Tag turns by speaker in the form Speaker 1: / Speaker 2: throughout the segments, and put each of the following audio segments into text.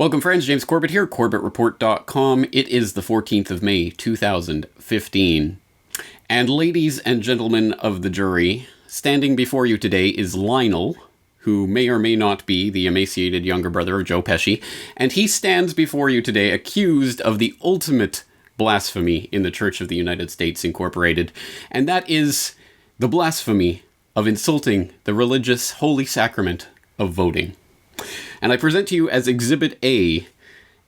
Speaker 1: Welcome, friends. James Corbett here, CorbettReport.com. It is the 14th of May, 2015. And ladies and gentlemen of the jury, standing before you today is Lionel, who may or may not be the emaciated younger brother of Joe Pesci, and he stands before you today accused of the ultimate blasphemy in the Church of the United States Incorporated, and that is the blasphemy of insulting the religious holy sacrament of voting. And I present to you as Exhibit A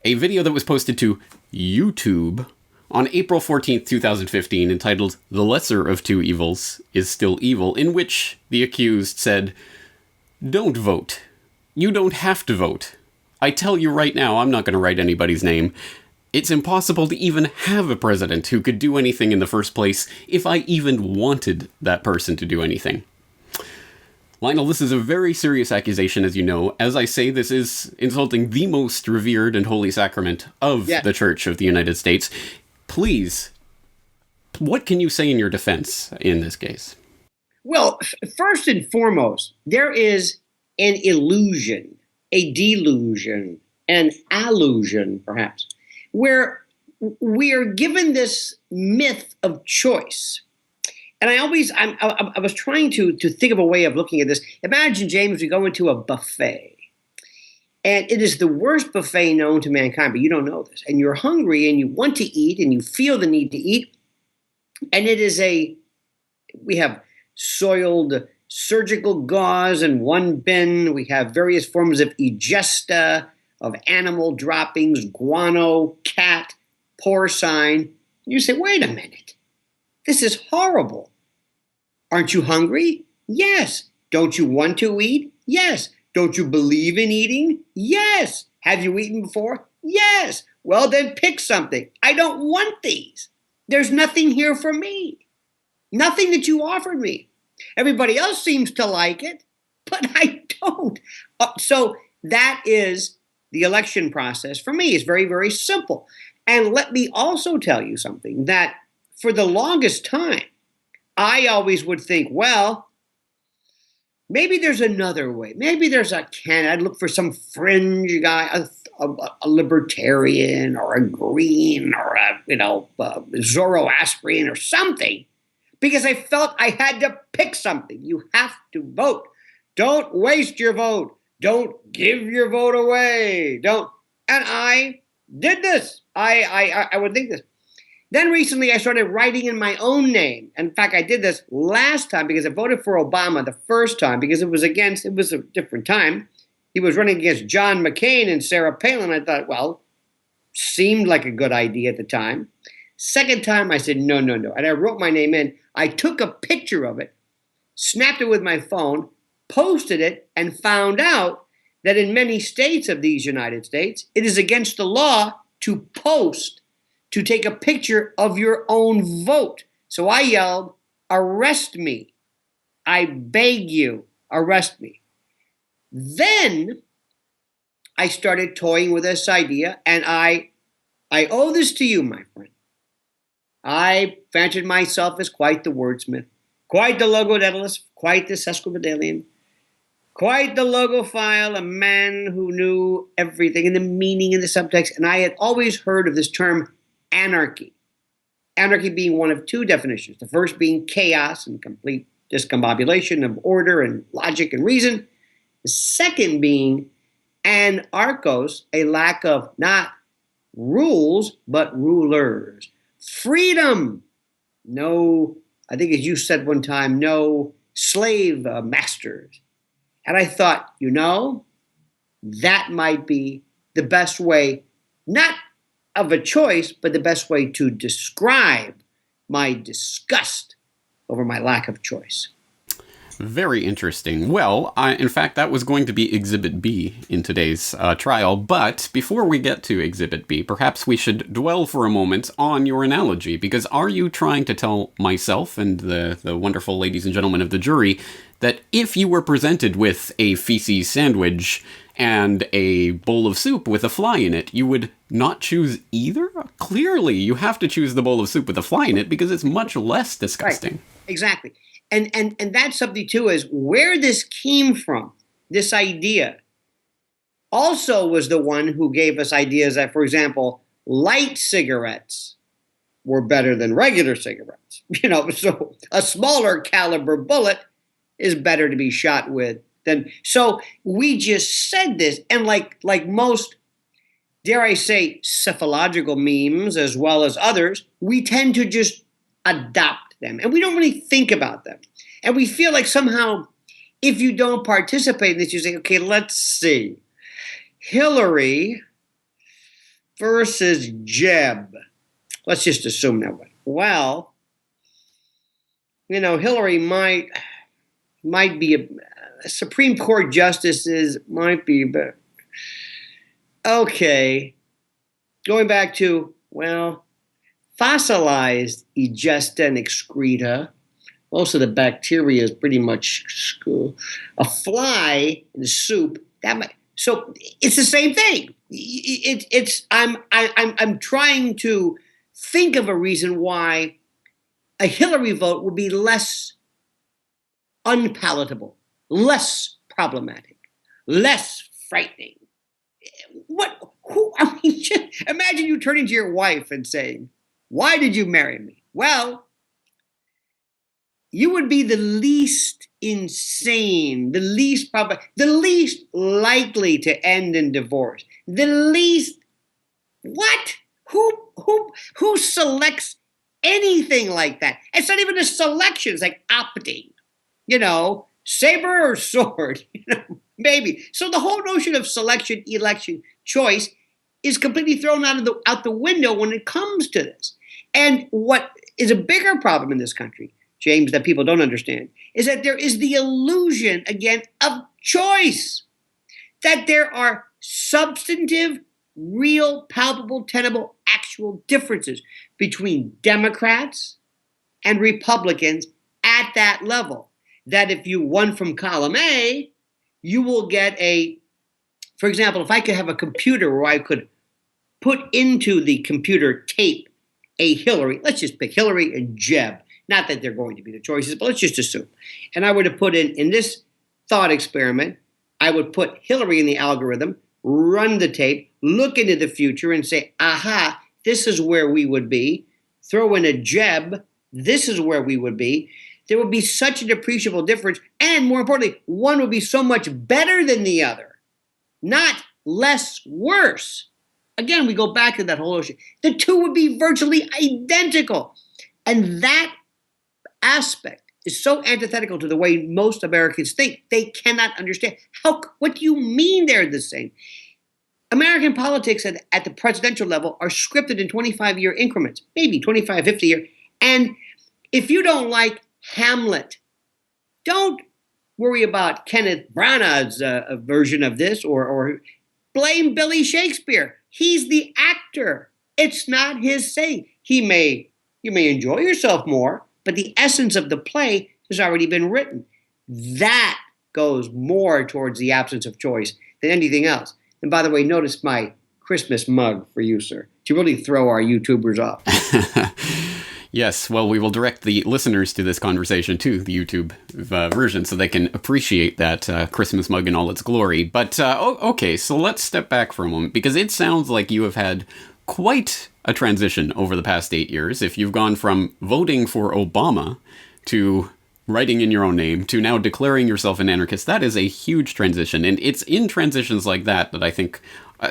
Speaker 1: video that was posted to YouTube on April 14th, 2015, entitled The Lesser of Two Evils is Still Evil, in which the accused said, "Don't vote. You don't have to vote. I tell you right now, I'm not going to write anybody's name. It's impossible to even have a president who could do anything in the first place if I even wanted that person to do anything." Lionel, this is a very serious accusation, as you know. As I say, this is insulting the most revered and holy sacrament of the Church of the United States. Please, what can you say in your defense in this case?
Speaker 2: Well, first and foremost, there is an illusion, a delusion, an allusion, perhaps, where we are given this myth of choice. And I was trying to think of a way of looking at this. Imagine, James, we go into a buffet. And it is the worst buffet known to mankind, but you don't know this. And you're hungry and you want to eat and you feel the need to eat. And we have soiled surgical gauze in one bin. We have various forms of egesta, of animal droppings, guano, cat, porcine. You say, wait a minute. This is horrible. Aren't you hungry? Yes. Don't you want to eat? Yes. Don't you believe in eating? Yes. Have you eaten before? Yes. Well, then pick something. I don't want these. There's nothing here for me. Nothing that you offered me. Everybody else seems to like it, but I don't. So that is the election process for me. It's very, very simple. And let me also tell you something, that for the longest time, I always would think, well, maybe there's another way. Maybe there's a candidate. I'd look for some fringe guy, a libertarian or a green or a Zoroastrian or something, because I felt I had to pick something. You have to vote. Don't waste your vote. Don't give your vote away. Don't. And I did this. I would think this. Then recently I started writing in my own name. In fact, I did this last time because I voted for Obama the first time because it was a different time. He was running against John McCain and Sarah Palin. I thought, well, seemed like a good idea at the time. Second time I said, no. And I wrote my name in. I took a picture of it, snapped it with my phone, posted it, and found out that in many states of these United States, it is against the law to take a picture of your own vote. So I yelled, arrest me. I beg you, arrest me. Then I started toying with this idea, and I owe this to you, my friend. I fancied myself as quite the wordsmith, quite the logodelist, quite the sesquipedalian, quite the logophile, a man who knew everything and the meaning and the subtext. And I had always heard of this term anarchy. Anarchy being one of two definitions. The first being chaos and complete discombobulation of order and logic and reason. The second being anarchos, a lack of not rules, but rulers. Freedom. No, I think as you said one time, no slave masters. And I thought, that might be the best way, not of a choice, but the best way to describe my disgust over my lack of choice.
Speaker 1: Very interesting. Well, in fact, that was going to be Exhibit B in today's trial. But before we get to Exhibit B, perhaps we should dwell for a moment on your analogy. Because are you trying to tell myself and the wonderful ladies and gentlemen of the jury that if you were presented with a feces sandwich and a bowl of soup with a fly in it, you would not choose either? Clearly, you have to choose the bowl of soup with a fly in it because it's much less disgusting.
Speaker 2: Right. Exactly. And that's something, too, is where this came from, this idea also was the one who gave us ideas that, for example, light cigarettes were better than regular cigarettes. So a smaller caliber bullet is better to be shot with than. So we just said this, and like most, dare I say, psephological memes as well as others, we tend to just adopt them, and we don't really think about them, and we feel like somehow, if you don't participate in this, you say, okay, let's see, Hillary versus Jeb. Let's just assume that way. Well, Hillary might be a Supreme Court justices might be, but okay. Going back to, fossilized egesta and excreta. Most of the bacteria is pretty much a fly in the soup. So it's the same thing. I'm trying to think of a reason why a Hillary vote would be less unpalatable, less problematic, less frightening. Imagine you turning to your wife and saying, "Why did you marry me?" Well, you would be the least insane, the least likely to end in divorce, the least. What? Who selects anything like that? It's not even a selection. It's like opting. Saber or sword. Maybe. So the whole notion of selection, election, choice is completely thrown out the window when it comes to this. And what is a bigger problem in this country, James, that people don't understand, is that there is the illusion, again, of choice. That there are substantive, real, palpable, tenable, actual differences between Democrats and Republicans at that level. That if you won from column A, you will get for example, if I could have a computer where I could put into the computer tape a Hillary, let's just pick Hillary and Jeb. Not that they're going to be the choices, but let's just assume. And I were to put in this thought experiment, I would put Hillary in the algorithm, run the tape, look into the future and say, aha, this is where we would be. Throw in a Jeb, this is where we would be. There would be such an appreciable difference. And more importantly, one would be so much better than the other, not less worse. Again, we go back to that whole issue. The two would be virtually identical. And that aspect is so antithetical to the way most Americans think. They cannot understand. What do you mean they're the same? American politics at the presidential level are scripted in 25-year increments, maybe 25, 50 year. And if you don't like Hamlet, don't worry about Kenneth Branagh's version of this or blame Billy Shakespeare. He's the actor. It's not his saying. You may enjoy yourself more, but the essence of the play has already been written. That goes more towards the absence of choice than anything else. And by the way, notice my Christmas mug for you, sir, to really throw our YouTubers off.
Speaker 1: Yes, well, we will direct the listeners to this conversation to the YouTube version so they can appreciate that Christmas mug in all its glory. But, okay, so let's step back for a moment, because it sounds like you have had quite a transition over the past 8 years. If you've gone from voting for Obama to writing in your own name to now declaring yourself an anarchist, that is a huge transition. And it's in transitions like that I think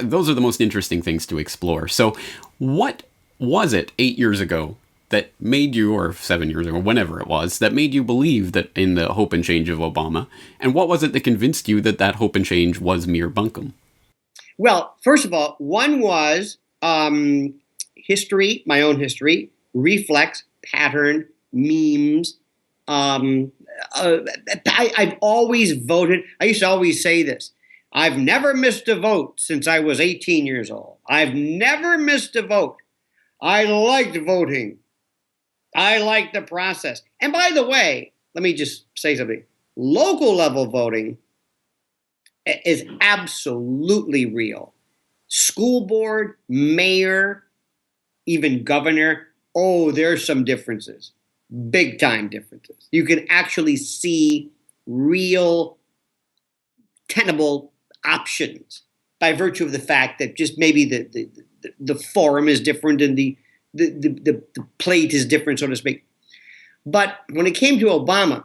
Speaker 1: those are the most interesting things to explore. So what was it 8 years ago that made you, or 7 years ago, whenever it was, that made you believe that in the hope and change of Obama? And what was it that convinced you that hope and change was mere bunkum?
Speaker 2: Well, first of all, one was history, my own history, reflex, pattern, memes. I've always voted. I used to always say this. I've never missed a vote since I was 18 years old. I've never missed a vote. I liked voting. I liked the process. And by the way, let me just say something. Local level voting is absolutely real. School board, mayor, even governor. Oh, there's some differences. Big time differences. You can actually see real tenable options. by virtue of the fact that just maybe the forum is different and the plate is different, so to speak. But when it came to Obama,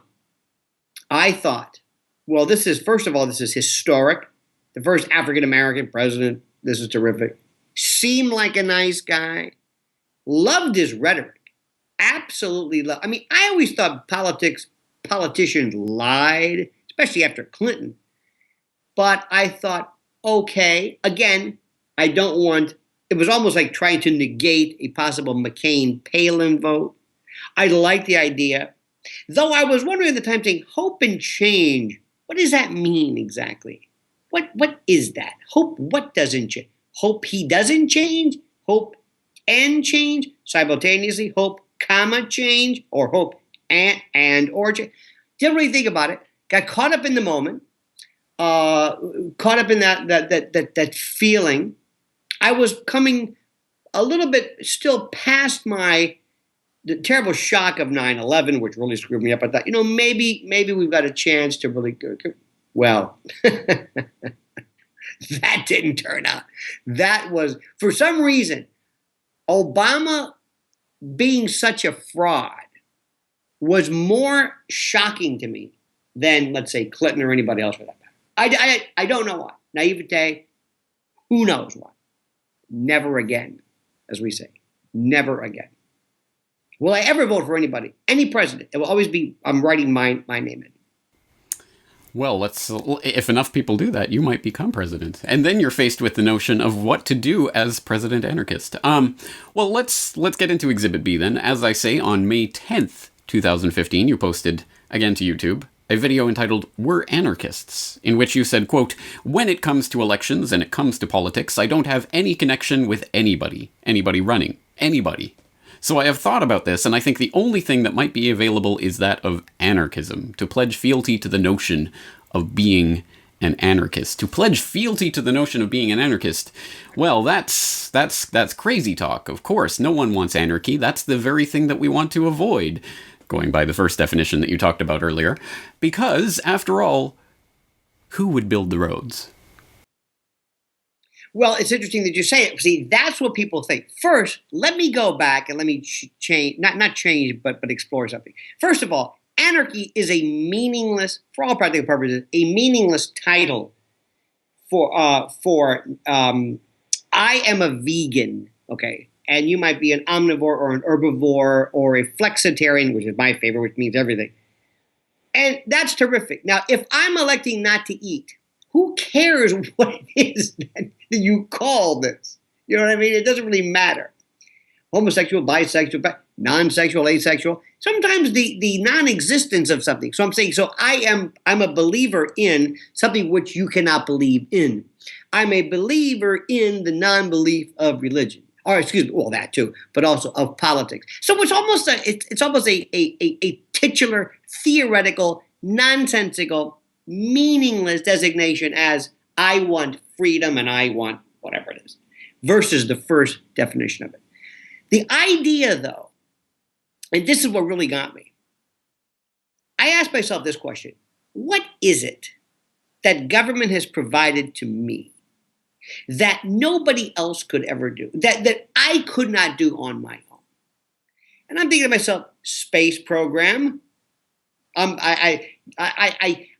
Speaker 2: I thought, well, this is historic. The first African-American president. This is terrific. Seemed like a nice guy. Loved his rhetoric. Absolutely loved. I mean, I always thought politicians lied, especially after Clinton. But I thought, okay, again, it was almost like trying to negate a possible McCain-Palin vote. I liked the idea. Though I was wondering at the time, saying, hope and change, what does that mean exactly? What is that? Hope, what doesn't change? Hope he doesn't change? Hope and change? Simultaneously, hope, comma, change? Or hope and or change? Didn't really think about it. Got caught up in the moment. Caught up in that feeling. I was coming a little bit still past the terrible shock of 9/11, which really screwed me up. I thought, maybe we've got a chance to really go. Well, that didn't turn out. That was, for some reason, Obama being such a fraud was more shocking to me than, let's say, Clinton or anybody else for that matter. I don't know why. Naivete, who knows why? Never again, as we say. Never again. Will I ever vote for anybody, any president? It will always be, I'm writing my name in.
Speaker 1: Well, if enough people do that, you might become president. And then you're faced with the notion of what to do as president anarchist. Well, let's get into Exhibit B then. As I say, on May 10th, 2015, you posted, again to YouTube, a video entitled We're Anarchists, in which you said, quote, when it comes to elections and it comes to politics, I don't have any connection with anybody running, anybody. So I have thought about this, and I think the only thing that might be available is that of anarchism, to pledge fealty to the notion of being an anarchist. To pledge fealty to the notion of being an anarchist, well, that's crazy talk, of course. No one wants anarchy. That's the very thing that we want to avoid, going by the first definition that you talked about earlier. Because, after all, who would build the roads?
Speaker 2: Well, it's interesting that you say it. See, that's what people think. First, let me go back and let me change, not change, but explore something. First of all, anarchy is a meaningless, for all practical purposes, a meaningless title for I am a vegan, okay? And you might be an omnivore or an herbivore or a flexitarian, which is my favorite, which means everything. And that's terrific. Now, if I'm electing not to eat, who cares what it is that you call this? You know what I mean? It doesn't really matter. Homosexual, bisexual, non-sexual, asexual. Sometimes the non-existence of something. So I'm saying, I'm a believer in something which you cannot believe in. I'm a believer in the non-belief of religion. Or excuse me, well, that too, but also of politics. So it's almost a titular, theoretical, nonsensical, meaningless designation as I want freedom and I want whatever it is, versus the first definition of it. The idea, though, and this is what really got me, I asked myself this question: what is it that government has provided to me that nobody else could ever do, that I could not do on my own? And I'm thinking to myself, space program.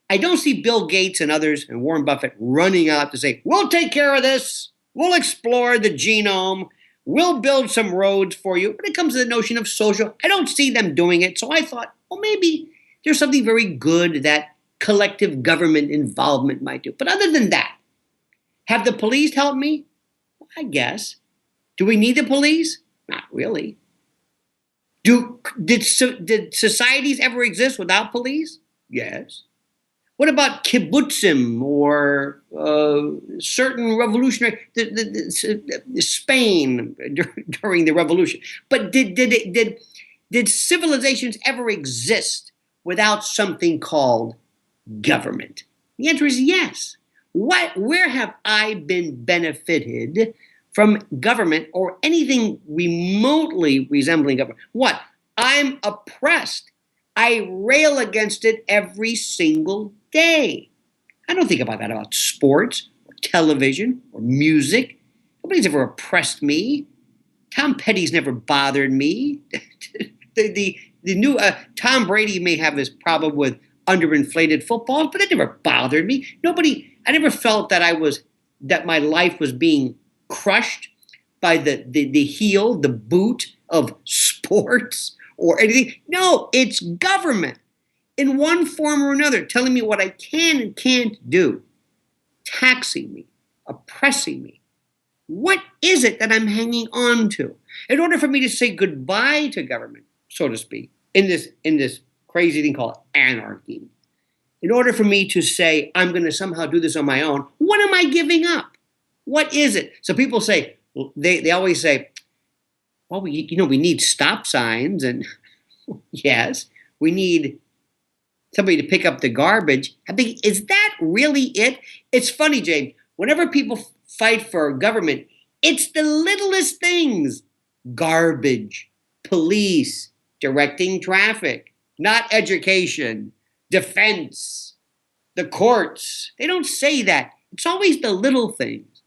Speaker 2: I don't see Bill Gates and others and Warren Buffett running out to say, we'll take care of this. We'll explore the genome. We'll build some roads for you. When it comes to the notion of social, I don't see them doing it. So I thought, well, maybe there's something very good that collective government involvement might do. But other than that, have the police helped me? Well, I guess. Do we need the police? Not really. Did societies ever exist without police? Yes. What about kibbutzim or certain revolutionary Spain during the revolution? But did civilizations ever exist without something called government? The answer is yes. Where have I been benefited from government or anything remotely resembling government? What? I'm oppressed. I rail against it every single day. I don't think about that about sports or television or music. Nobody's ever oppressed me. Tom Petty's never bothered me. the new Tom Brady may have his problem with underinflated footballs, but it never bothered me. I never felt that my life was being crushed by the heel, the boot of sports or anything. No, it's government in one form or another telling me what I can and can't do, taxing me, oppressing me. What is it that I'm hanging on to? In order for me to say goodbye to government, so to speak, in this crazy thing called anarchy, in order for me to say I'm going to somehow do this on my own, what am I giving up? What is it? So people say, they always say, well, we need stop signs, and yes, we need somebody to pick up the garbage. I think, is that really it? It's funny, James. Whenever people fight for government, it's the littlest things. Garbage, police, directing traffic, not education, defense, the courts. They don't say that. It's always the little things.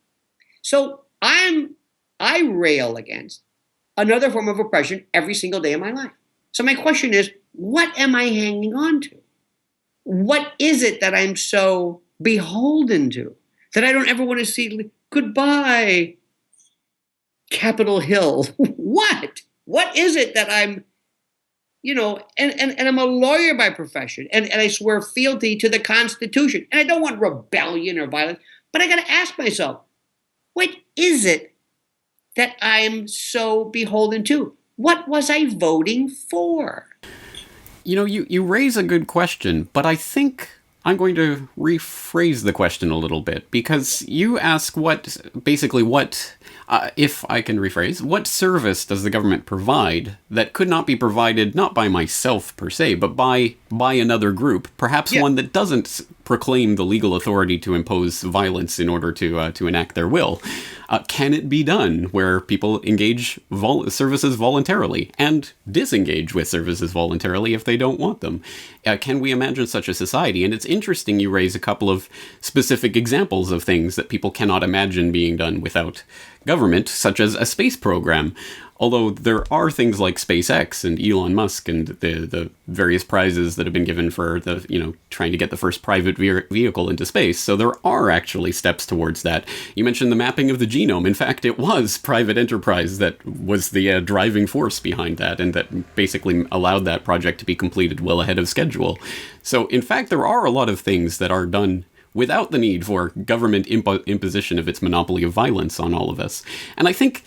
Speaker 2: So I rail against another form of oppression every single day of my life. So my question is, what am I hanging on to? What is it that I'm so beholden to that I don't ever want to see? Goodbye, Capitol Hill. What? What is it that I'm, and I'm a lawyer by profession, and I swear fealty to the Constitution. And I don't want rebellion or violence, but I got to ask myself, what is it that I'm so beholden to? What was I voting for?
Speaker 1: You raise a good question, but I think I'm going to rephrase the question a little bit, because you ask if I can rephrase, what service does the government provide that could not be provided not by myself per se, but by another group, perhaps one that doesn't proclaim the legal authority to impose violence in order to enact their will? Can it be done where people engage services voluntarily and disengage with services voluntarily if they don't want them? Can we imagine such a society? And it's interesting you raise a couple of specific examples of things that people cannot imagine being done without government, such as a space program. Although there are things like SpaceX and Elon Musk and the various prizes that have been given for trying to get the first private vehicle into space. So there are actually steps towards that. You mentioned the mapping of the genome. In fact, it was private enterprise that was the driving force behind that, and that basically allowed that project to be completed well ahead of schedule. So in fact, there are a lot of things that are done without the need for government imposition of its monopoly of violence on all of us. And I think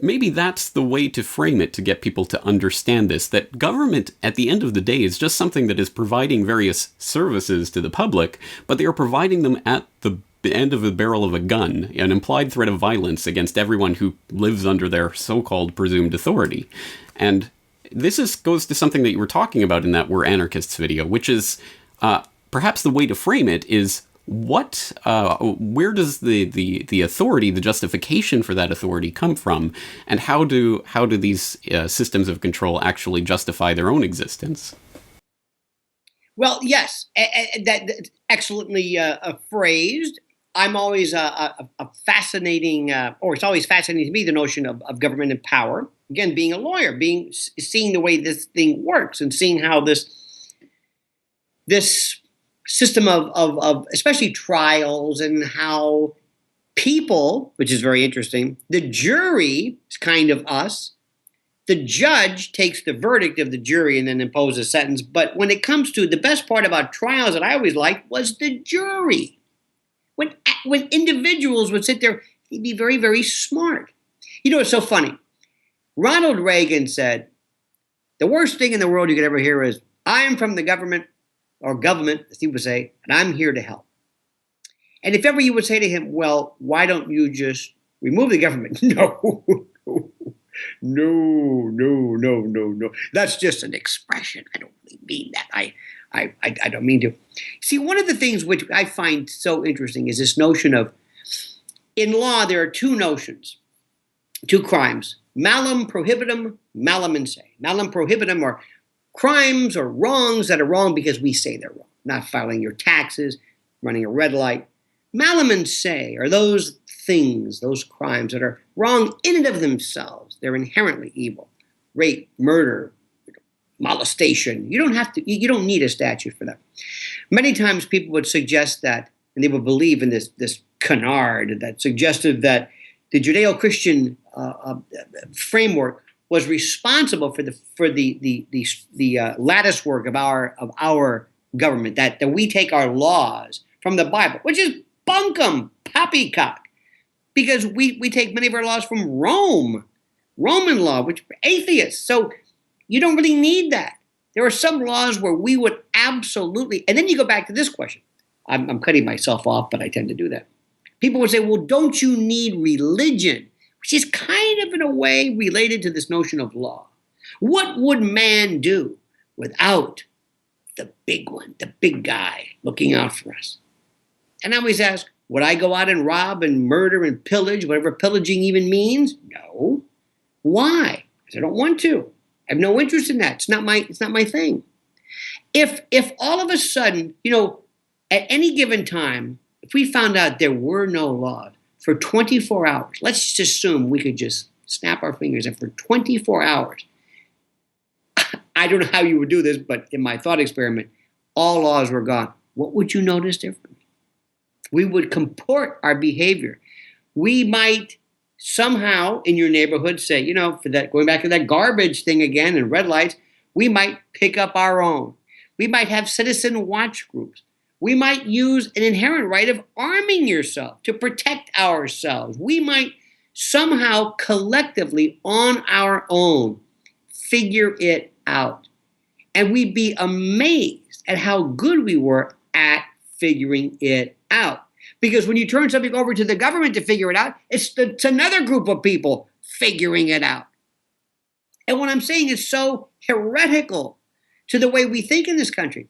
Speaker 1: maybe that's the way to frame it to get people to understand this, that government at the end of the day is just something that is providing various services to the public, but they are providing them at the end of the barrel of a gun, an implied threat of violence against everyone who lives under their so-called presumed authority. And this goes to something that you were talking about in that We're Anarchists video, which is perhaps the way to frame it is, where does the authority, the justification for that authority come from, and how do these systems of control actually justify their own existence?
Speaker 2: Well, yes, that's excellently phrased. I'm always a fascinating, or it's always fascinating to me, the notion of government and power. Again, being a lawyer, seeing the way this thing works, and seeing how this system of especially trials, and how people, which is very interesting, the jury is kind of us. The judge takes the verdict of the jury and then imposes a sentence. But when it comes to the best part about trials that I always liked was the jury. When individuals would sit there, they'd be very, very smart. It's so funny. Ronald Reagan said, the worst thing in the world you could ever hear is, I am from the government, or government, as he would say, and I'm here to help. And if ever you would say to him, well, why don't you just remove the government? No. That's just an expression. I don't really mean that. I don't mean to. See, one of the things which I find so interesting is this notion of, in law, there are two notions, two crimes: malum prohibitum, malum in se. Malum prohibitum are crimes or wrongs that are wrong because we say they're wrong. Not filing your taxes, running a red light. Malaman say are those things, those crimes that are wrong in and of themselves. They're inherently evil. Rape, murder, molestation. You don't need a statute for that. Many times people would suggest that, and they would believe in this canard that suggested that the Judeo-Christian framework was responsible for the lattice work of our government, that we take our laws from the Bible, which is bunkum, poppycock, because we take many of our laws from Roman law, which are atheists. So you don't really need that. There are some laws where we would absolutely, and then you go back to this question. I'm cutting myself off, but I tend to do that. People would say, well, don't you need religion? Which is kind of in a way related to this notion of law. What would man do without the big one, the big guy looking out for us? And I always ask, would I go out and rob and murder and pillage, whatever pillaging even means? No. Why? Because I don't want to. I have no interest in that. It's not my thing. If all of a sudden, at any given time, if we found out there were no laws for 24 hours, let's just assume we could just snap our fingers and for 24 hours, I don't know how you would do this, but in my thought experiment, all laws were gone. What would you notice differently? We would comport our behavior. We might somehow in your neighborhood say, for that, going back to that garbage thing again and red lights, we might pick up our own. We might have citizen watch groups. We might use an inherent right of arming yourself to protect ourselves. We might somehow collectively on our own figure it out. And we'd be amazed at how good we were at figuring it out. Because when you turn something over to the government to figure it out, it's another group of people figuring it out. And what I'm saying is so heretical to the way we think in this country.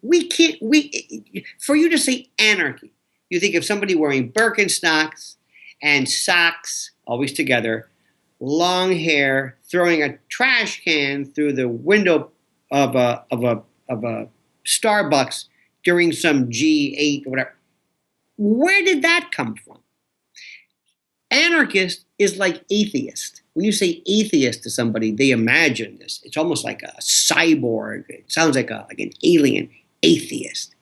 Speaker 2: For you to say anarchy, you think of somebody wearing Birkenstocks and socks, always together, long hair, throwing a trash can through the window of a Starbucks during some G8 or whatever. Where did that come from? Anarchist is like atheist. When you say atheist to somebody, they imagine this. It's almost like a cyborg. It sounds like an alien atheist.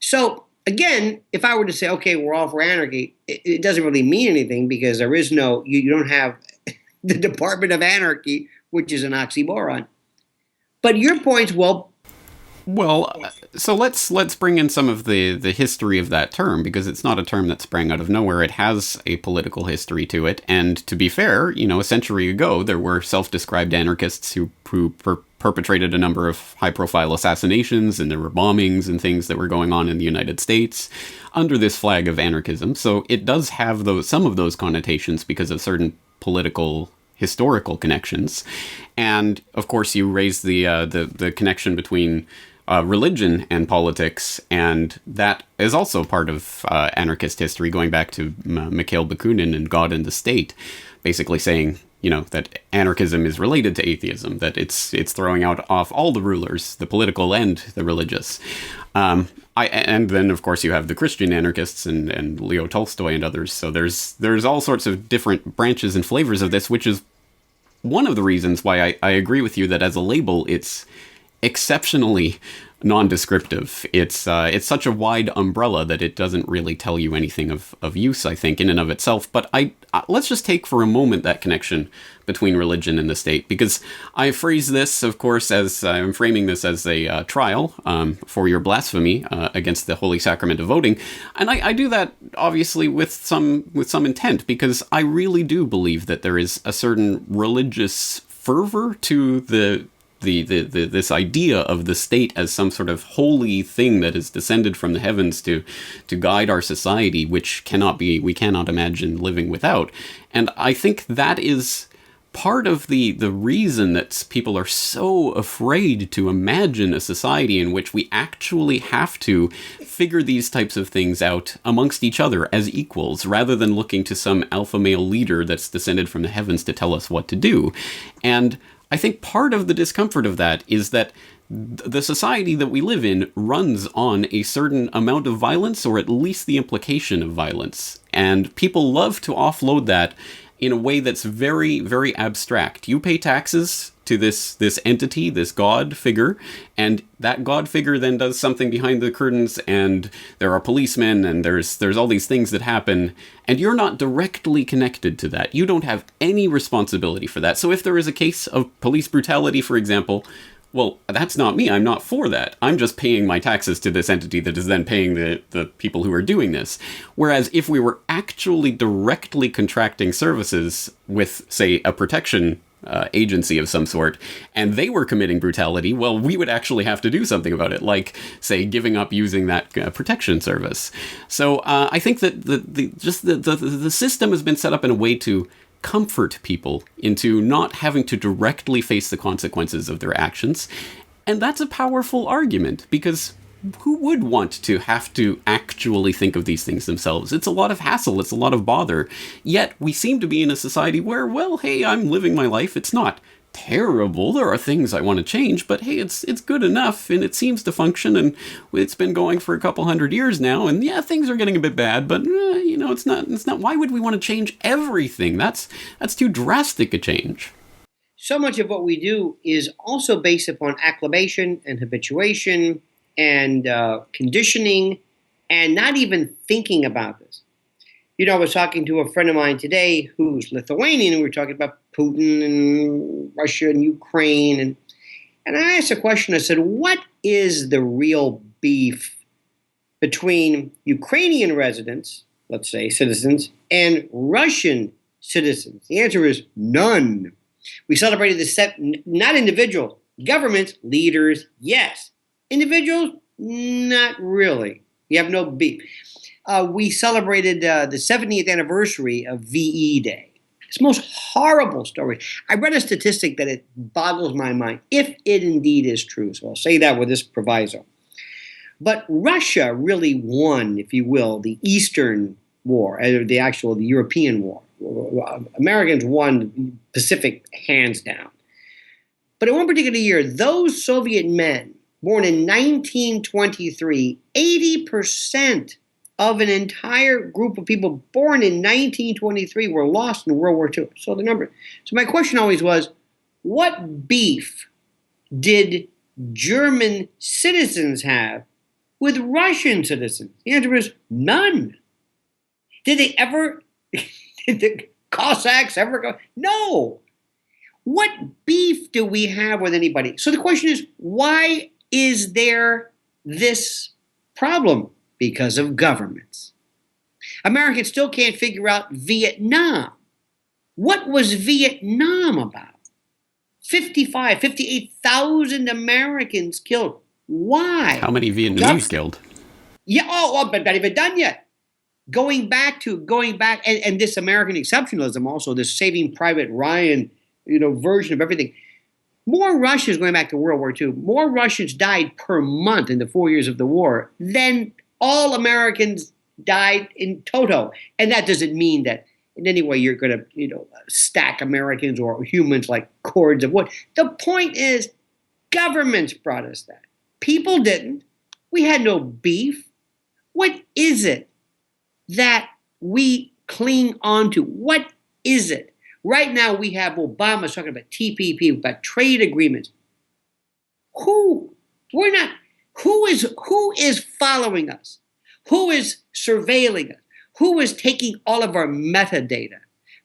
Speaker 2: So again, if I were to say, okay, we're all for anarchy, it doesn't really mean anything because there is no, you don't have the Department of Anarchy, which is an oxymoron. But your point's
Speaker 1: so let's bring in some of the history of that term, because it's not a term that sprang out of nowhere. It has a political history to it. And to be fair, a century ago, there were self-described anarchists who perpetrated a number of high-profile assassinations, and there were bombings and things that were going on in the United States under this flag of anarchism. So it does have some of those connotations because of certain historical connections. And of course, you raise the connection between religion and politics, and that is also part of anarchist history, going back to Mikhail Bakunin and God and the State, basically saying, that anarchism is related to atheism, that it's throwing off all the rulers, the political and the religious. And then, of course, you have the Christian anarchists and Leo Tolstoy and others. So there's all sorts of different branches and flavors of this, which is one of the reasons why I agree with you that as a label, it's exceptionally non-descriptive. It's such a wide umbrella that it doesn't really tell you anything of use, I think, in and of itself. But let's just take for a moment that connection between religion and the state, because I phrase this, of course, as I'm framing this as a trial for your blasphemy against the holy sacrament of voting, and I do that obviously with some intent, because I really do believe that there is a certain religious fervor to this idea of the state as some sort of holy thing that is descended from the heavens to guide our society, which we cannot imagine living without. And I think that is part of the reason that people are so afraid to imagine a society in which we actually have to figure these types of things out amongst each other as equals, rather than looking to some alpha male leader that's descended from the heavens to tell us what to do. And I think part of the discomfort of that is that the society that we live in runs on a certain amount of violence, or at least the implication of violence. And people love to offload that in a way that's very, very abstract. You pay taxes to this entity, this God figure, and that God figure then does something behind the curtains, and there are policemen, and there's all these things that happen, and you're not directly connected to that. You don't have any responsibility for that. So if there is a case of police brutality, for example, well, that's not me. I'm not for that. I'm just paying my taxes to this entity that is then paying the people who are doing this. Whereas if we were actually directly contracting services with, say, a protection agency of some sort, and they were committing brutality, well, we would actually have to do something about it, like, say, giving up using that protection service. So I think that the system has been set up in a way to comfort people into not having to directly face the consequences of their actions. And that's a powerful argument, because who would want to have to actually think of these things themselves? It's a lot of hassle, it's a lot of bother. Yet we seem to be in a society where, well, hey, I'm living my life. It's not terrible. There are things I want to change, but hey, it's good enough, and it seems to function, and it's been going for a couple hundred years now, and yeah, things are getting a bit bad, but it's not. Why would we want to change everything? That's too drastic a change.
Speaker 2: So much of what we do is also based upon acclimation and habituation and conditioning, and not even thinking about this. I was talking to a friend of mine today who's Lithuanian, and we were talking about Putin and Russia and Ukraine. And I asked a question. I said, what is the real beef between Ukrainian residents, let's say citizens, and Russian citizens? The answer is none. We celebrated not individuals, governments, leaders, yes. Individuals, not really. We have no beef. We celebrated the 70th anniversary of VE Day. It's the most horrible story. I read a statistic that it boggles my mind, if it indeed is true. So I'll say that with this proviso. But Russia really won, if you will, the Eastern War, the European War. Americans won the Pacific hands down. But in one particular year, those Soviet men born in 1923, 80% of an entire group of people born in 1923 were lost in World War II. So the number. So my question always was, what beef did German citizens have with Russian citizens? The answer is none. Did they ever, did the Cossacks ever go? No. What beef do we have with anybody? So the question is, why is there this problem? Because of governments. Americans still can't figure out Vietnam. What was Vietnam about? 58,000 Americans killed. Why?
Speaker 1: How many Vietnamese killed?
Speaker 2: Yeah, but not even done yet. Going back, and this American exceptionalism also, this Saving Private Ryan, version of everything. More Russians, going back to World War II, more Russians died per month in the 4 years of the war than all Americans died in toto. And that doesn't mean that in any way you're going to, stack Americans or humans like cords of wood. The point is, governments brought us that. People didn't. We had no beef. What is it that we cling on to? What is it? Right now we have Obama talking about TPP, about trade agreements. Who is following us? Who is surveilling us? Who is taking all of our metadata?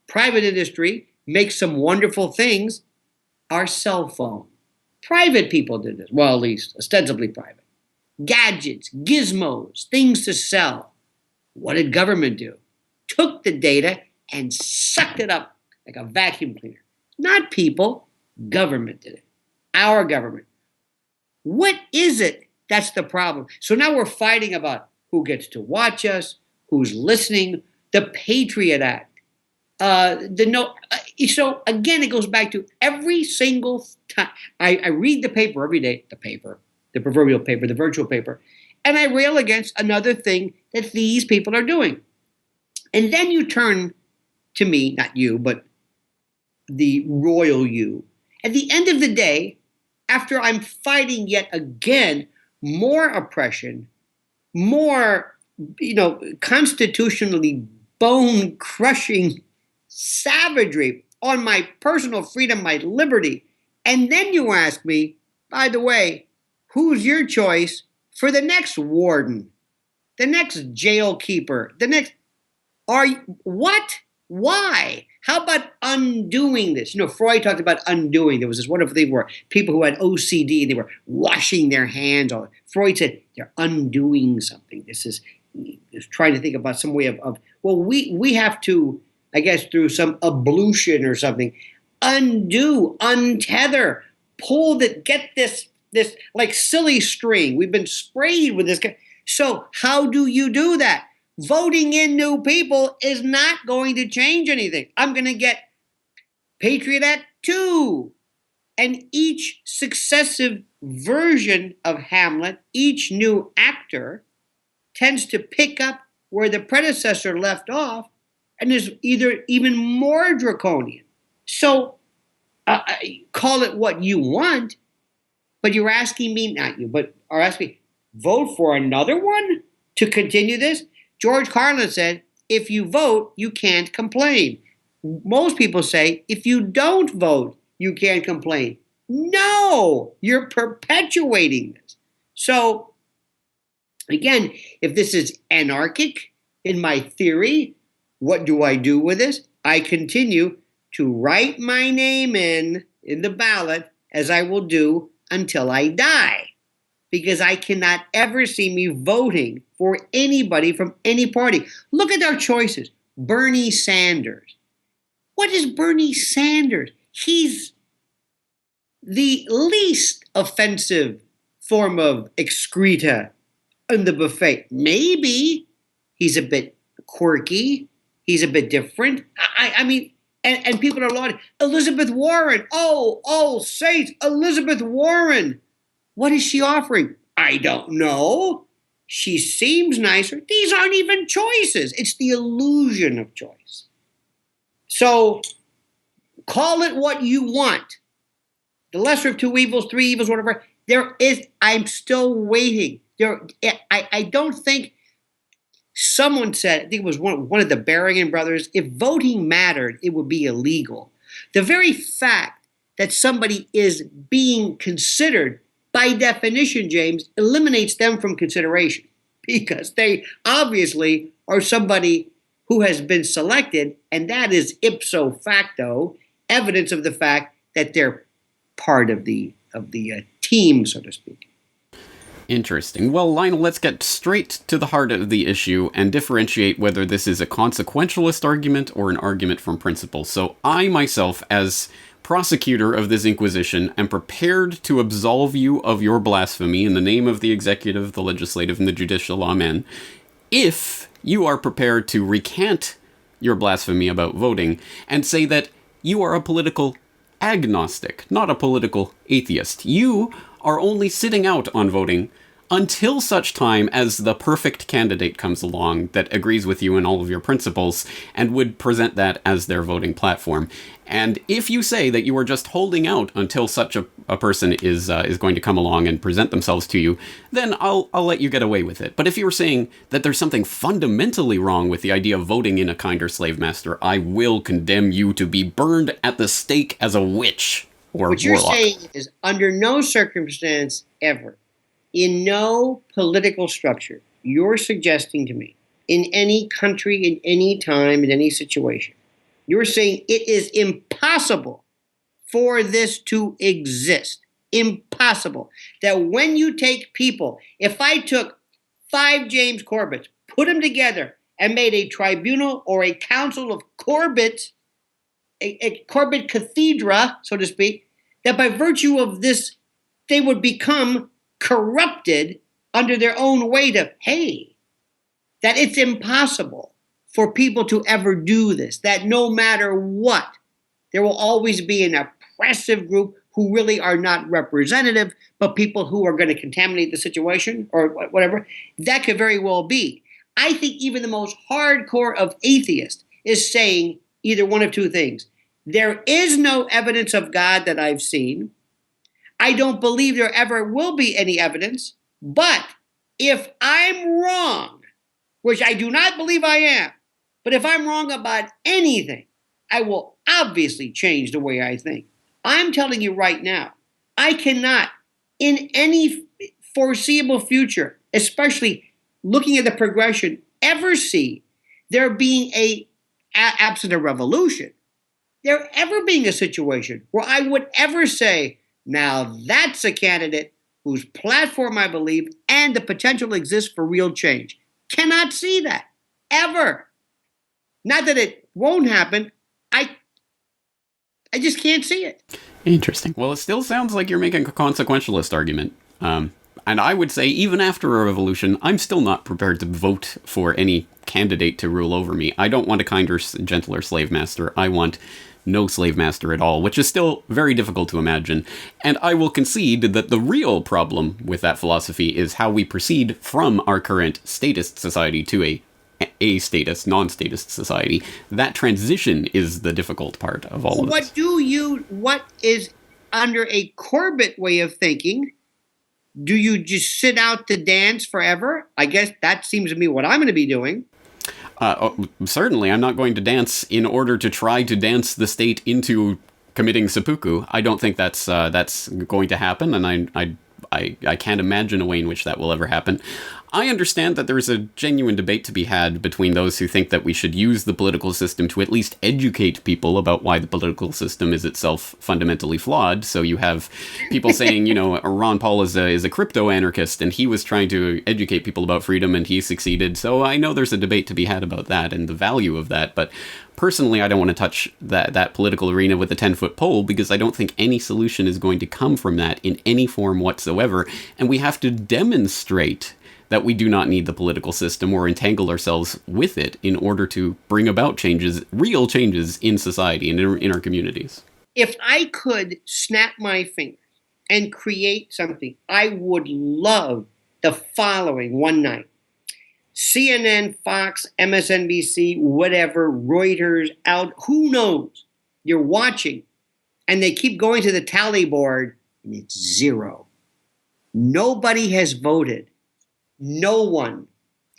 Speaker 2: Private industry makes some wonderful things. Our cell phone. Private people did this. Well, at least ostensibly private. Gadgets, gizmos, things to sell. What did government do? Took the data and sucked it up like a vacuum cleaner. Not people. Government did it. Our government. What is it that's the problem? So now we're fighting about who gets to watch us, who's listening, the Patriot Act. So again, it goes back to every single time. I read the paper every day, the proverbial paper, the virtual paper, and I rail against another thing that these people are doing. And then you turn to me, not you, but the royal you. At the end of the day, after I'm fighting yet again more oppression, more, constitutionally bone-crushing savagery on my personal freedom, my liberty. And then you ask me, by the way, who's your choice for the next warden, the next jail keeper, the next... What? Why? How about undoing this? Freud talked about undoing. There was this wonderful thing where people who had OCD, they were washing their hands. Freud said they're undoing something. This is trying to think about some way of we have to, I guess, through some ablution or something, undo, untether, pull that, get this like silly string. We've been sprayed with this. So how do you do that? Voting in new people is not going to change anything. I'm going to get Patriot Act 2. And each successive version of Hamlet, each new actor, tends to pick up where the predecessor left off and is either even more draconian. So call it what you want, but you're asking me, not you, but are asking me, vote for another one to continue this? George Carlin said, if you vote, you can't complain. Most people say, if you don't vote, you can't complain. No, you're perpetuating this. So, again, if this is anarchic in my theory, what do I do with this? I continue to write my name in the ballot, as I will do until I die. Because I cannot ever see me voting for anybody from any party. Look at our choices. Bernie Sanders. What is Bernie Sanders? He's the least offensive form of excreta in the buffet. Maybe he's a bit quirky. He's a bit different. I mean, and people are lauding. Elizabeth Warren. Oh, saints, Elizabeth Warren. What is she offering? I don't know. She seems nicer. These aren't even choices. It's the illusion of choice. So call it what you want. The lesser of two evils, three evils, whatever. I'm still waiting. I don't think someone said, I think it was one of the Berrigan brothers, if voting mattered, it would be illegal. The very fact that somebody is being considered, by definition, James, eliminates them from consideration because they obviously are somebody who has been selected, and that is ipso facto evidence of the fact that they're part of the team, so to speak.
Speaker 1: Interesting. Well, Lionel, let's get straight to the heart of the issue and differentiate whether this is a consequentialist argument or an argument from principle. So I myself, as prosecutor of this inquisition, am prepared to absolve you of your blasphemy in the name of the executive, the legislative, and the judicial amen, if you are prepared to recant your blasphemy about voting and say that you are a political agnostic, not a political atheist. You are only sitting out on voting until such time as the perfect candidate comes along that agrees with you in all of your principles and would present that as their voting platform. And if you say that you are just holding out until such a person is going to come along and present themselves to you, then I'll let you get away with it. But if you were saying that there's something fundamentally wrong with the idea of voting in a kinder slave master, I will condemn you to be burned at the stake as a witch or
Speaker 2: what you're
Speaker 1: warlock.
Speaker 2: saying is, under no circumstance ever, in no political structure, you're suggesting to me, in any country, in any time, in any situation, you're saying it is impossible for this to exist. Impossible. That when you take people, if I took 5 James Corbett's, put them together, and made a tribunal or a council of Corbett, a Corbett cathedra, so to speak, that by virtue of this, they would become corrupted under their own weight of, hey, that it's impossible for people to ever do this, that no matter what, there will always be an oppressive group who really are not representative, but people who are going to contaminate the situation or whatever. That could very well be. I think even the most hardcore of atheists is saying either one of two things. There is no evidence of God that I've seen. I don't believe there ever will be any evidence. But if I'm wrong, which I do not believe I am, but if I'm wrong about anything, I will obviously change the way I think. I'm telling you right now, I cannot, in any foreseeable future, especially looking at the progression, ever see there being absent a revolution, there ever being a situation where I would ever say, now that's a candidate whose platform I believe and the potential exists for real change. Cannot see that, ever. Not that it won't happen. I just can't see it.
Speaker 1: Interesting. Well, it still sounds like you're making a consequentialist argument. And I would say, even after a revolution, I'm still not prepared to vote for any candidate to rule over me. I don't want a kinder, gentler slave master. I want no slave master at all, which is still very difficult to imagine. And I will concede that the real problem with that philosophy is how we proceed from our current statist society to a statist, non-statist society. That transition is the difficult part of all of this.
Speaker 2: What is, under a Corbett way of thinking, do you just sit out to dance forever? I guess that seems to me what I'm going to be doing.
Speaker 1: Certainly, I'm not going to dance in order to try to dance the state into committing seppuku. I don't think that's going to happen, and I can't imagine a way in which that will ever happen. I understand that there is a genuine debate to be had between those who think that we should use the political system to at least educate people about why the political system is itself fundamentally flawed. So you have people saying, Ron Paul is a crypto-anarchist, and he was trying to educate people about freedom, and he succeeded. So I know there's a debate to be had about that and the value of that, but personally, I don't want to touch that political arena with a 10-foot pole, because I don't think any solution is going to come from that in any form whatsoever, and we have to demonstrate that we do not need the political system or entangle ourselves with it in order to bring about changes, real changes in society and in our communities.
Speaker 2: If I could snap my fingers and create something, I would love the following one night. CNN, Fox, MSNBC, whatever, Reuters, out, who knows? You're watching, and they keep going to the tally board, and it's zero. Nobody has voted. No one.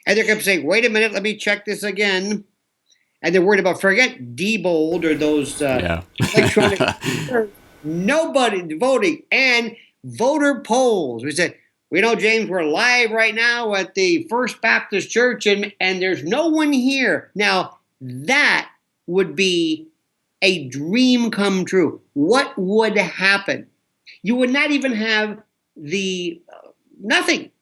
Speaker 2: And they're going to say, wait a minute, let me check this again. And they're worried about, forget Diebold or those electronic. Nobody voting. And voter polls. We said, James, we're live right now at the First Baptist Church, and there's no one here. Now, that would be a dream come true. What would happen? You would not even have nothing.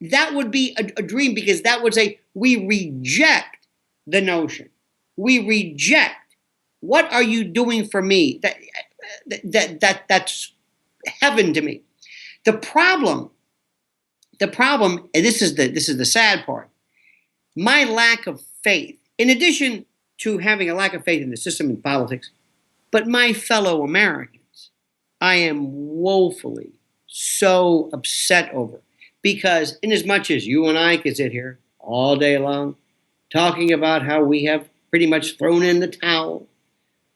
Speaker 2: That would be a dream, because that would say, we reject the notion. We reject. What are you doing for me? That's heaven to me. The problem, and this is the sad part, my lack of faith, in addition to having a lack of faith in the system and politics, but my fellow Americans, I am woefully so upset over. Because inasmuch as you and I can sit here all day long talking about how we have pretty much thrown in the towel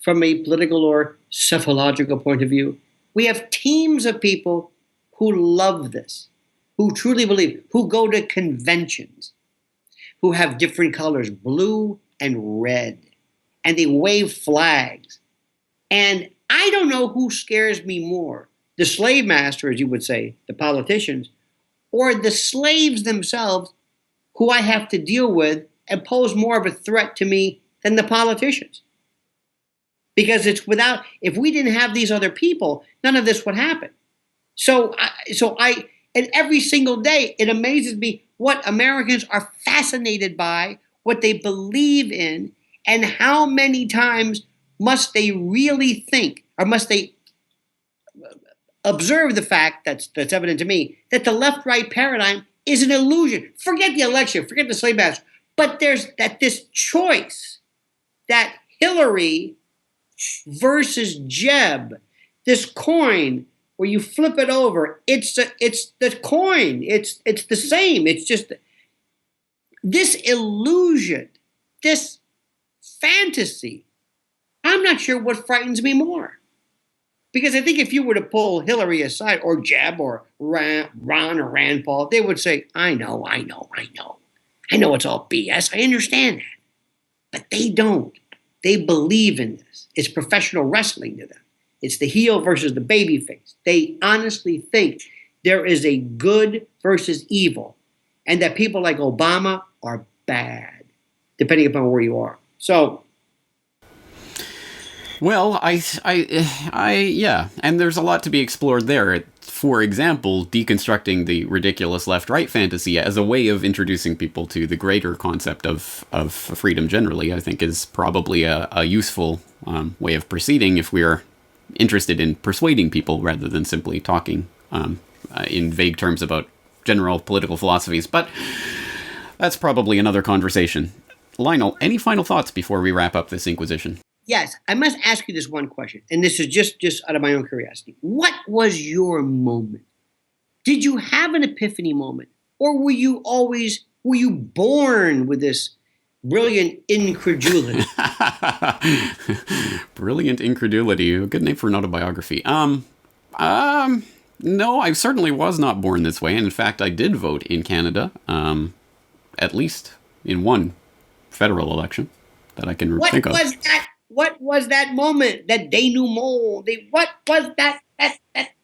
Speaker 2: from a political or psephological point of view, we have teams of people who love this, who truly believe, who go to conventions, who have different colors, blue and red, and they wave flags. And I don't know who scares me more, the slave master, as you would say, the politicians, or the slaves themselves, who I have to deal with and pose more of a threat to me than the politicians. Because if we didn't have these other people, none of this would happen. So and every single day, it amazes me what Americans are fascinated by, what they believe in, and how many times must they really think, or must they observe the fact that's evident to me, that the left-right paradigm is an illusion. Forget the election, forget the slave master, but there's this choice, that Hillary versus Jeb, this coin where you flip it over, it's the coin, it's the same. It's just this illusion, this fantasy. I'm not sure what frightens me more. Because I think if you were to pull Hillary aside, or Jeb, or Ron or Rand Paul, they would say, I know it's all BS. I understand that. But they don't. They believe in this. It's professional wrestling to them. It's the heel versus the baby face. They honestly think there is a good versus evil, and that people like Obama are bad, depending upon where you are. So,
Speaker 1: well, yeah, and there's a lot to be explored there. For example, deconstructing the ridiculous left-right fantasy as a way of introducing people to the greater concept of freedom generally, I think is probably a useful way of proceeding if we are interested in persuading people rather than simply talking in vague terms about general political philosophies. But that's probably another conversation. Lionel, any final thoughts before we wrap up this Inquisition?
Speaker 2: Yes, I must ask you this one question, and this is just out of my own curiosity. What was your moment? Did you have an epiphany moment? Or were you born with this brilliant incredulity?
Speaker 1: Brilliant incredulity. A good name for an autobiography. No, I certainly was not born this way. And in fact, I did vote in Canada, at least in one federal election that I can think of.
Speaker 2: What was that moment, that denouement? What was that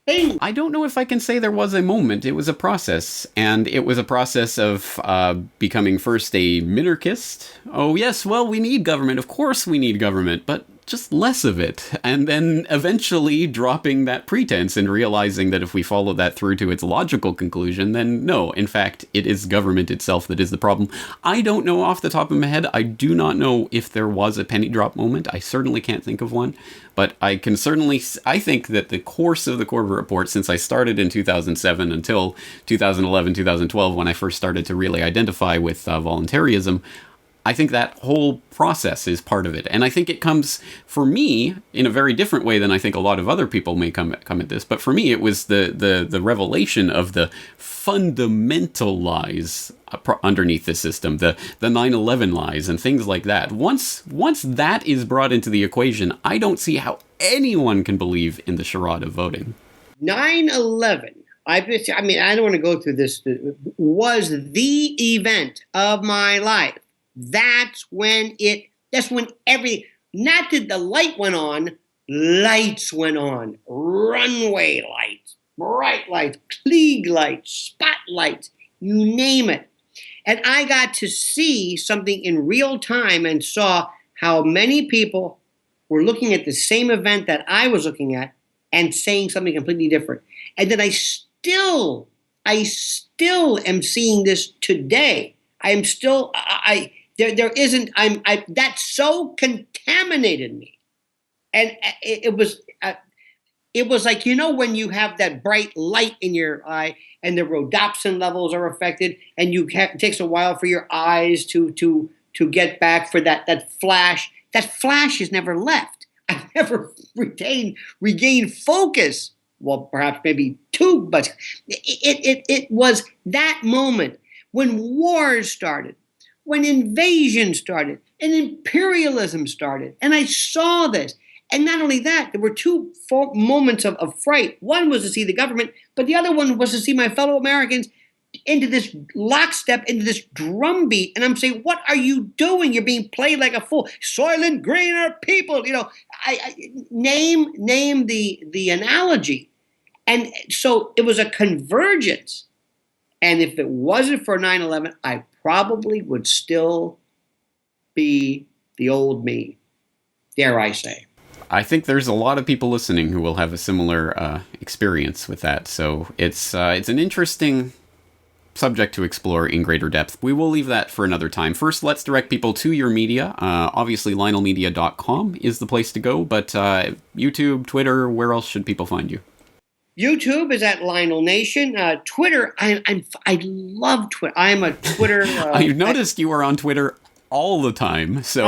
Speaker 2: thing?
Speaker 1: I don't know if I can say there was a moment. It was a process. And it was a process of becoming first a minarchist. Oh, yes, well, we need government. Of course we need government, but just less of it. And then eventually dropping that pretense and realizing that if we follow that through to its logical conclusion, then no, in fact, it is government itself that is the problem. I don't know off the top of my head. I do not know if there was a penny drop moment. I certainly can't think of one. But I think that the course of the Corbett Report, since I started in 2007 until 2011, 2012, when I first started to really identify with voluntarism, I think that whole process is part of it. And I think it comes, for me, in a very different way than I think a lot of other people may come at this. But for me, it was the revelation of the fundamental lies underneath the system, the 9/11 lies and things like that. Once that is brought into the equation, I don't see how anyone can believe in the charade of voting.
Speaker 2: 9/11. I mean, I don't want to go through this. Was the event of my life. That's when everything, not that the light went on, lights went on. Runway lights, bright lights, Klieg lights, spotlights, you name it. And I got to see something in real time and saw how many people were looking at the same event that I was looking at and saying something completely different. And then I still am seeing this today. That so contaminated me. And it was like, when you have that bright light in your eye and the rhodopsin levels are affected and it takes a while for your eyes to get back for that flash. That flash has never left. I've never regained focus. Well, perhaps maybe two, but it was that moment when wars started, when invasion started, and imperialism started. And I saw this. And not only that, there were two moments of fright. One was to see the government, but the other one was to see my fellow Americans into this lockstep, into this drumbeat. And I'm saying, what are you doing? You're being played like a fool. Soylent Green are people. I name the analogy. And so it was a convergence. And if it wasn't for 9/11, I probably would still be the old me, dare I say.
Speaker 1: I think there's a lot of people listening who will have a similar experience with that. So it's an interesting subject to explore in greater depth. We will leave that for another time. First, let's direct people to your media. Obviously, lionelmedia.com is the place to go, but YouTube, Twitter, where else should people find you?
Speaker 2: YouTube is at Lionel Nation. Twitter, I love Twitter. I am a Twitter.
Speaker 1: I've noticed you are on Twitter all the time. So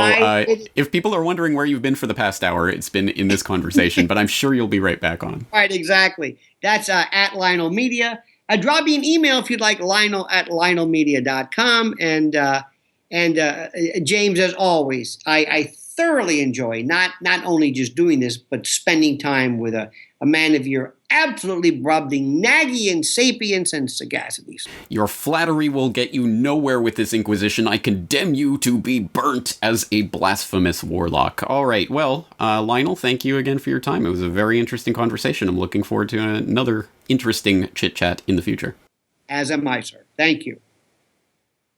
Speaker 1: if people are wondering where you've been for the past hour, it's been in this conversation, but I'm sure you'll be right back on.
Speaker 2: Right, exactly. That's at Lionel Media. Drop me an email if you'd like, Lionel at lionelmedia.com. And James, as always, I thoroughly enjoy not only just doing this, but spending time with a man of your absolutely Brobdingnagian sapience and sagacities.
Speaker 1: Your flattery will get you nowhere with this Inquisition. I condemn you to be burnt as a blasphemous warlock. All right, well, Lionel, thank you again for your time. It was a very interesting conversation. I'm looking forward to another interesting chit-chat in the future.
Speaker 2: As am I, sir. Thank you.